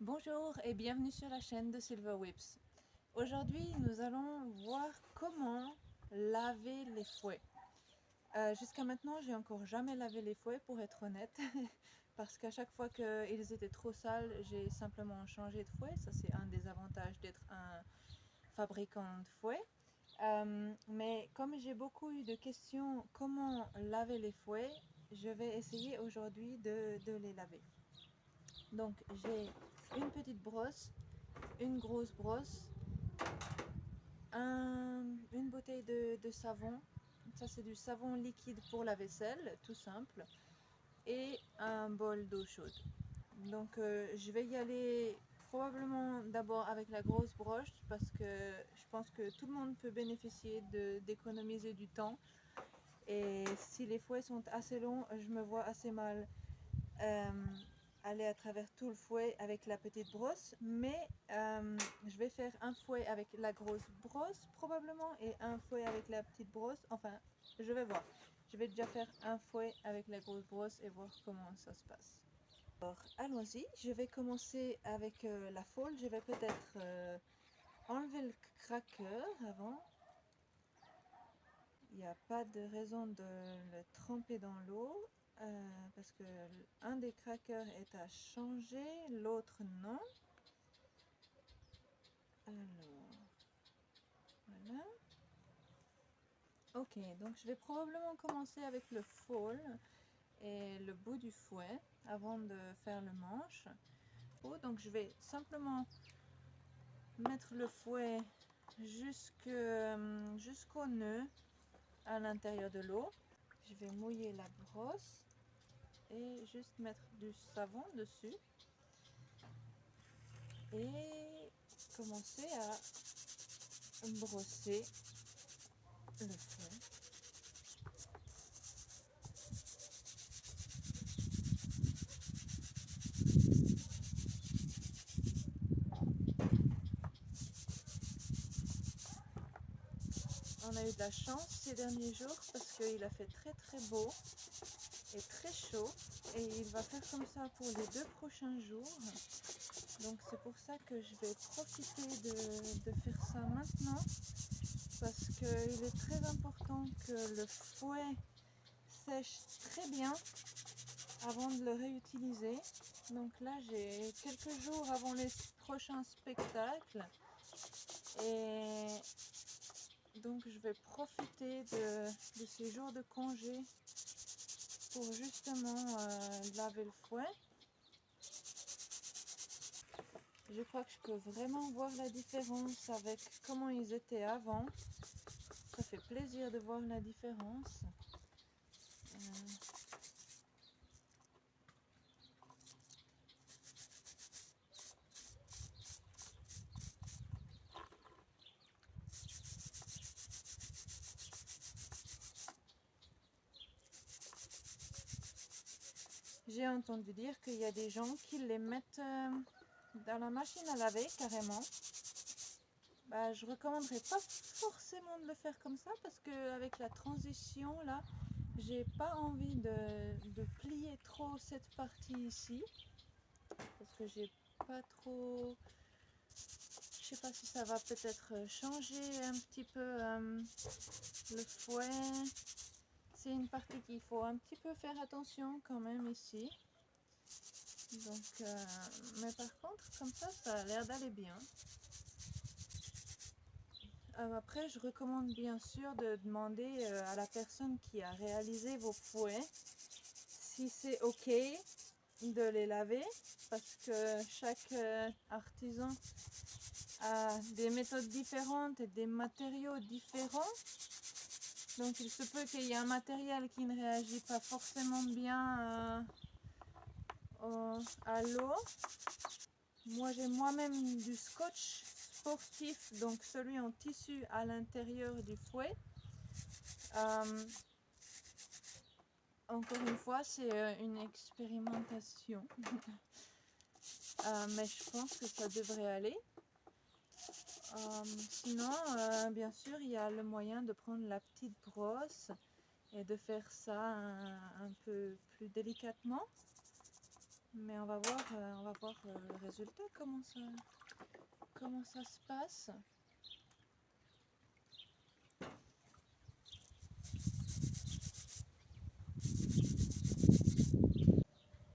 Bonjour et bienvenue sur la chaîne de Silver Whips. Aujourd'hui, nous allons voir comment laver les fouets. Jusqu'à maintenant, j'ai encore jamais lavé les fouets pour être honnête, parce qu'à chaque fois qu'ils étaient trop sales, j'ai simplement changé de fouet. Ça, c'est un des avantages d'être un fabricant de fouets. Mais comme j'ai beaucoup eu de questions comment laver les fouets, je vais essayer aujourd'hui de les laver. Donc j'ai une petite brosse, une grosse brosse, une bouteille de savon. Ça c'est du savon liquide pour la vaisselle, tout simple. Et un bol d'eau chaude. Donc je vais y aller probablement d'abord avec la grosse brosse parce que je pense que tout le monde peut bénéficier d'économiser du temps. Et si les fouets sont assez longs, je me vois assez mal aller à travers tout le fouet avec la petite brosse, mais je vais faire un fouet avec la grosse brosse probablement et un fouet avec la petite brosse. Enfin, je vais voir. Je vais déjà faire un fouet avec la grosse brosse et voir comment ça se passe. Alors, allons-y. Je vais commencer avec la folle. Je vais peut-être enlever le craqueur avant. Il n'y a pas de raison de le tremper dans l'eau. Parce que un des craqueurs est à changer, l'autre non. Alors, voilà. Ok, donc je vais probablement commencer avec le fall et le bout du fouet avant de faire le manche. Donc je vais simplement mettre le fouet jusqu'au nœud à l'intérieur de l'eau. Je vais mouiller la brosse et juste mettre du savon dessus. Et commencer à brosser le fouet. On a eu de la chance ces derniers jours parce qu'il a fait très beau et très chaud et il va faire comme ça pour les 2 prochains jours. Donc c'est pour ça que je vais profiter de faire ça maintenant parce qu'il est très important que le fouet sèche très bien avant de le réutiliser. Donc là j'ai quelques jours avant les prochains spectacles et donc je vais profiter de ces jours de congé pour justement laver le fouet. Je crois que je peux vraiment voir la différence avec comment ils étaient avant. Ça fait plaisir de voir la différence. J'ai entendu dire qu'il y a des gens qui les mettent dans la machine à laver carrément. Je recommanderais pas forcément de le faire comme ça parce qu'avec la transition là, j'ai pas envie de plier trop cette partie ici parce que j'ai pas trop. Je sais pas si ça va peut-être changer un petit peu le fouet. C'est une partie qu'il faut un petit peu faire attention quand même ici. Donc, mais par contre, comme ça a l'air d'aller bien. Après, je recommande bien sûr de demander à la personne qui a réalisé vos fouets si c'est ok de les laver parce que chaque artisan a des méthodes différentes et des matériaux différents. Donc il se peut qu'il y ait un matériel qui ne réagit pas forcément bien à l'eau. Moi j'ai moi-même du scotch sportif, donc celui en tissu à l'intérieur du fouet. Encore une fois, c'est une expérimentation. Mais je pense que ça devrait aller. Sinon, bien sûr, il y a le moyen de prendre la petite brosse et de faire ça un peu plus délicatement. Mais on va voir le résultat, comment ça se passe.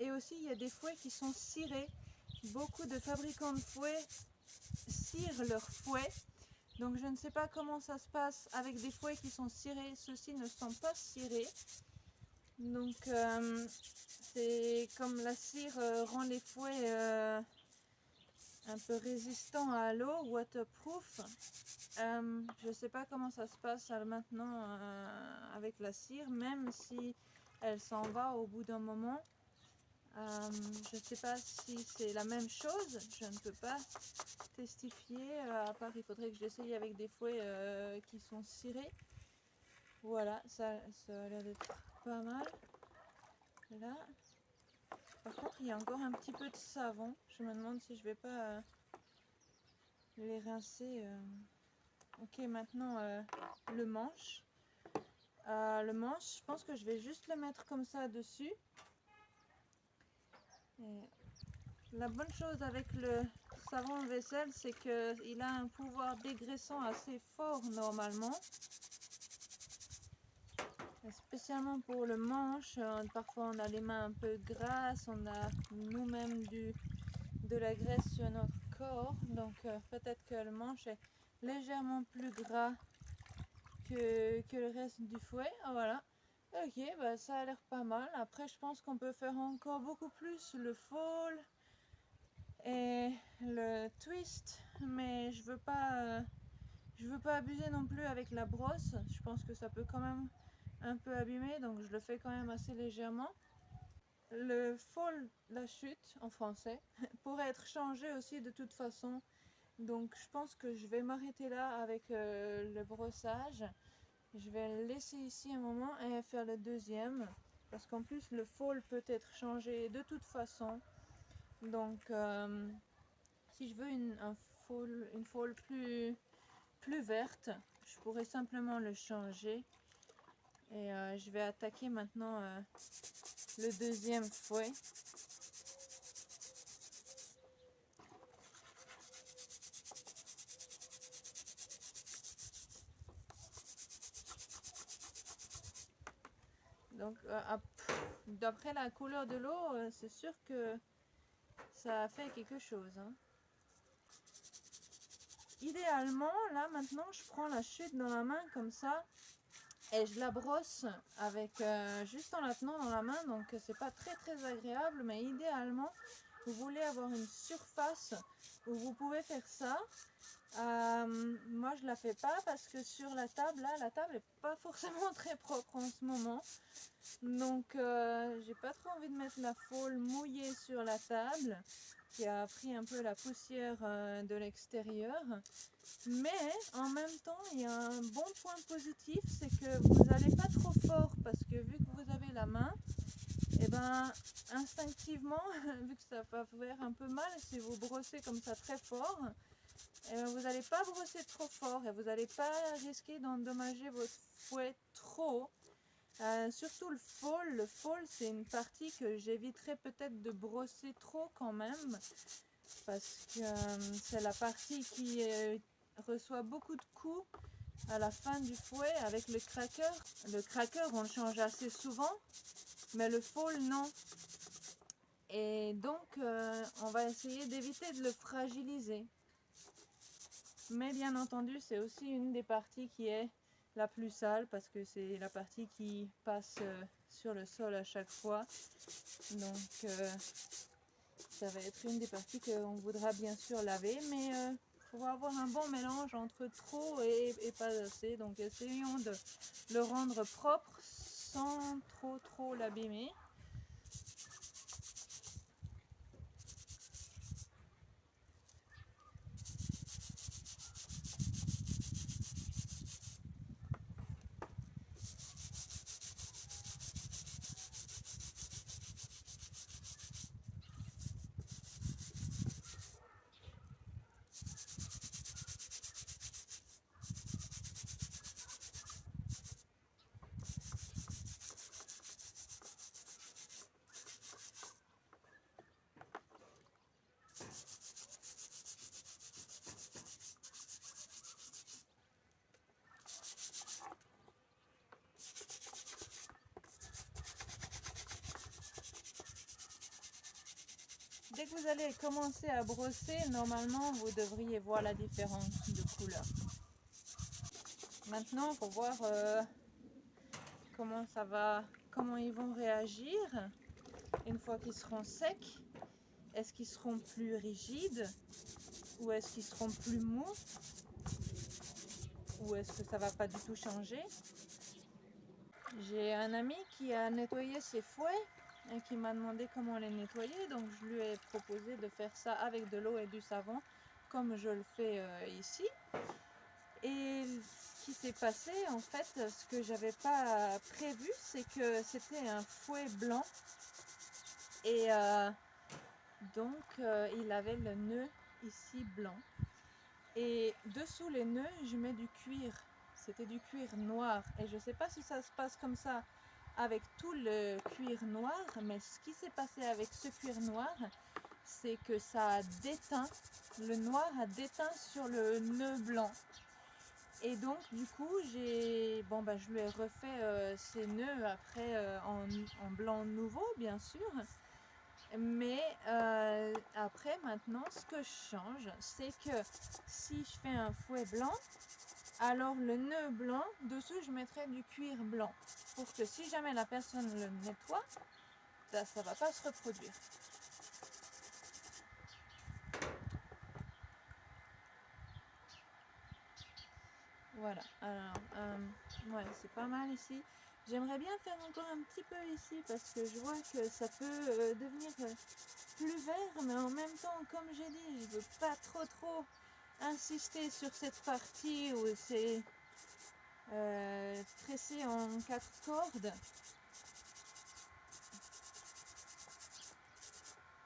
Et aussi, il y a des fouets qui sont cirés. Beaucoup de fabricants de fouets cirent leurs fouets. Donc je ne sais pas comment ça se passe avec des fouets qui sont cirés. Ceux-ci ne sont pas cirés. Donc c'est comme la cire rend les fouets un peu résistants à l'eau, waterproof. Je ne sais pas comment ça se passe maintenant avec la cire, même si elle s'en va au bout d'un moment. Je ne sais pas si c'est la même chose, je ne peux pas testifier, à part il faudrait que j'essaye avec des fouets qui sont cirés. Voilà, ça a l'air d'être pas mal. Là, par contre il y a encore un petit peu de savon, je me demande si je vais pas les rincer. Ok, maintenant le manche. Le manche, je pense que je vais juste le mettre comme ça dessus. Et la bonne chose avec le savon vaisselle, c'est qu'il a un pouvoir dégraissant assez fort normalement. Et spécialement pour le manche, parfois on a les mains un peu grasses, on a nous-mêmes de la graisse sur notre corps. Donc peut-être que le manche est légèrement plus gras que le reste du fouet. Voilà. Ok, bah ça a l'air pas mal. Après, je pense qu'on peut faire encore beaucoup plus le fall et le twist, mais je veux pas abuser non plus avec la brosse. Je pense que ça peut quand même un peu abîmer, donc je le fais quand même assez légèrement. Le fall, la chute en français, pourrait être changé aussi de toute façon. Donc je pense que je vais m'arrêter là avec le brossage. Je vais le laisser ici un moment et faire le deuxième. Parce qu'en plus le fall peut être changé de toute façon. Donc si je veux une fall plus verte, je pourrais simplement le changer. Et je vais attaquer maintenant le deuxième fouet. Donc d'après la couleur de l'eau, c'est sûr que ça a fait quelque chose, hein. Idéalement, là maintenant, je prends la chute dans la main comme ça et je la brosse avec juste en la tenant dans la main, donc c'est pas très agréable, mais idéalement, vous voulez avoir une surface où vous pouvez faire ça. Moi je la fais pas parce que sur la table, là, la table est pas forcément très propre en ce moment. Donc j'ai pas trop envie de mettre la fall mouillée sur la table qui a pris un peu la poussière de l'extérieur. Mais en même temps, il y a un bon point positif, c'est que vous n'allez pas trop fort parce que vu que vous avez la main, et ben instinctivement, vu que ça va faire un peu mal si vous brossez comme ça très fort, et ben vous n'allez pas brosser trop fort et vous n'allez pas risquer d'endommager votre fouet trop. Surtout le fall c'est une partie que j'éviterais peut-être de brosser trop quand même parce que c'est la partie qui reçoit beaucoup de coups à la fin du fouet avec le cracker. Le cracker on le change assez souvent, mais le fall non. Et donc on va essayer d'éviter de le fragiliser. Mais bien entendu c'est aussi une des parties qui est la plus sale parce que c'est la partie qui passe sur le sol à chaque fois. Donc ça va être une des parties qu'on voudra bien sûr laver, mais il faut avoir un bon mélange entre trop et pas assez. Donc essayons de le rendre propre sans trop l'abîmer. dès que vous allez commencer à brosser, normalement vous devriez voir la différence de couleur. Maintenant, pour voir comment ils vont réagir une fois qu'ils seront secs. Est-ce qu'ils seront plus rigides ou est-ce qu'ils seront plus mous ou est-ce que ça va pas du tout changer? J'ai un ami qui a nettoyé ses fouets et qui m'a demandé comment les nettoyer, donc je lui ai proposé de faire ça avec de l'eau et du savon comme je le fais ici. Et ce qui s'est passé, en fait, ce que j'avais pas prévu, c'est que c'était un fouet blanc et donc il avait le nœud ici blanc et dessous les nœuds je mets du cuir, c'était du cuir noir et je sais pas si ça se passe comme ça avec tout le cuir noir, mais ce qui s'est passé avec ce cuir noir, c'est que ça a déteint, le noir a déteint sur le nœud blanc. Et donc du coup je lui ai refait ces nœuds après en blanc nouveau bien sûr. Mais après maintenant ce que je change, c'est que si je fais un fouet blanc, alors le nœud blanc, dessous je mettrai du cuir blanc. Pour que si jamais la personne le nettoie, ça ne va pas se reproduire. Voilà, alors ouais, c'est pas mal ici. J'aimerais bien faire encore un petit peu ici parce que je vois que ça peut devenir plus vert, mais en même temps, comme j'ai dit, je veux pas trop insister sur cette partie où c'est tressé en 4 cordes.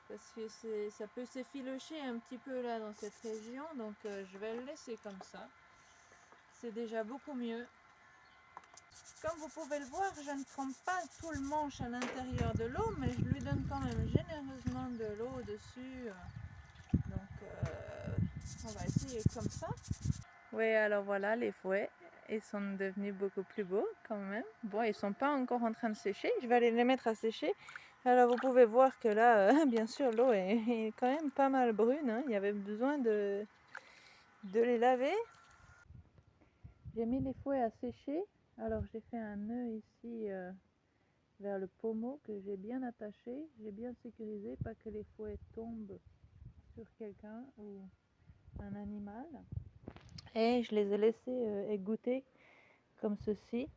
Parce que ça peut s'effilocher un petit peu là dans cette région, donc je vais le laisser comme ça. C'est déjà beaucoup mieux. Comme vous pouvez le voir, je ne trempe pas tout le manche à l'intérieur de l'eau, mais je lui donne quand même généreusement de l'eau au-dessus. Donc on va essayer comme ça. Oui, alors voilà, les fouets, ils sont devenus beaucoup plus beaux quand même. Bon, ils sont pas encore en train de sécher, je vais aller les mettre à sécher. Alors vous pouvez voir que là, bien sûr, l'eau est quand même pas mal brune, hein. Il y avait besoin de les laver. J'ai mis les fouets à sécher, alors j'ai fait un nœud ici vers le pommeau que j'ai bien attaché, j'ai bien sécurisé, pas que les fouets tombent sur quelqu'un ou un animal. Et je les ai laissés égoutter comme ceci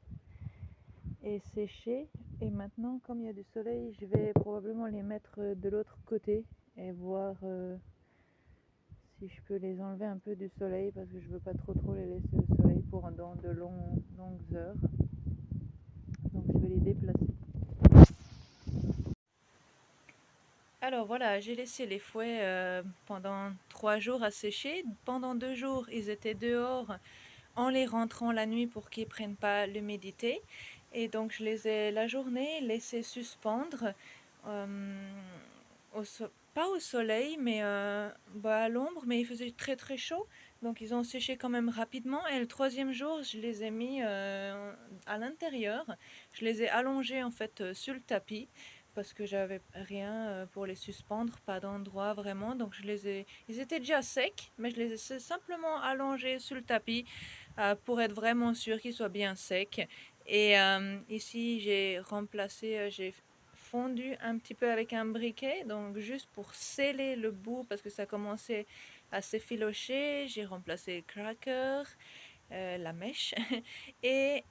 et sécher. Et maintenant, comme il y a du soleil, je vais probablement les mettre de l'autre côté et voir si je peux les enlever un peu du soleil parce que je veux pas trop les laisser au soleil pendant de longues heures. Donc je vais les déplacer. Alors voilà, j'ai laissé les fouets pendant 3 jours à sécher. Pendant 2 jours, ils étaient dehors en les rentrant la nuit pour qu'ils ne prennent pas l'humidité. Et donc je les ai la journée laissés suspendre, pas au soleil, mais à l'ombre, mais il faisait très chaud. Donc ils ont séché quand même rapidement. Et le 3e jour, je les ai mis à l'intérieur. Je les ai allongés en fait sur le tapis parce que j'avais rien pour les suspendre, pas d'endroit vraiment. Donc ils étaient déjà secs, mais je les ai simplement allongés sur le tapis pour être vraiment sûr qu'ils soient bien secs. Et ici j'ai remplacé, j'ai fondu un petit peu avec un briquet, donc juste pour sceller le bout parce que ça commençait à s'effilocher. J'ai remplacé le cracker, la mèche et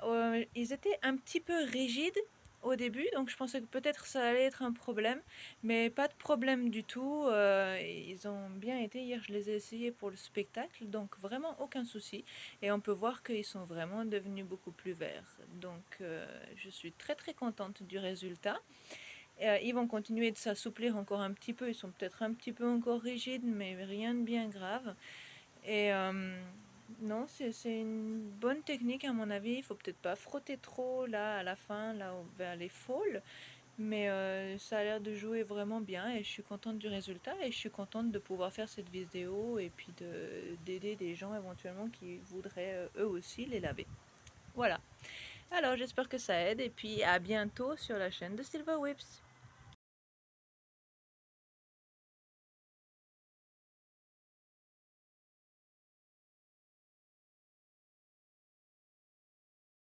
ils étaient un petit peu rigides au début, donc je pensais que peut-être ça allait être un problème, mais pas de problème du tout. Ils ont bien été. Hier je les ai essayés pour le spectacle, donc vraiment aucun souci, et on peut voir qu'ils sont vraiment devenus beaucoup plus verts, donc je suis très contente du résultat. Ils vont continuer de s'assouplir encore un petit peu, ils sont peut-être un petit peu encore rigides, mais rien de bien grave. Et non, c'est une bonne technique à mon avis. Il faut peut-être pas frotter trop là à la fin, là vers les fôles, mais ça a l'air de jouer vraiment bien et je suis contente du résultat et je suis contente de pouvoir faire cette vidéo et puis d'aider des gens éventuellement qui voudraient eux aussi les laver. Voilà. Alors j'espère que ça aide et puis à bientôt sur la chaîne de Silver Whips.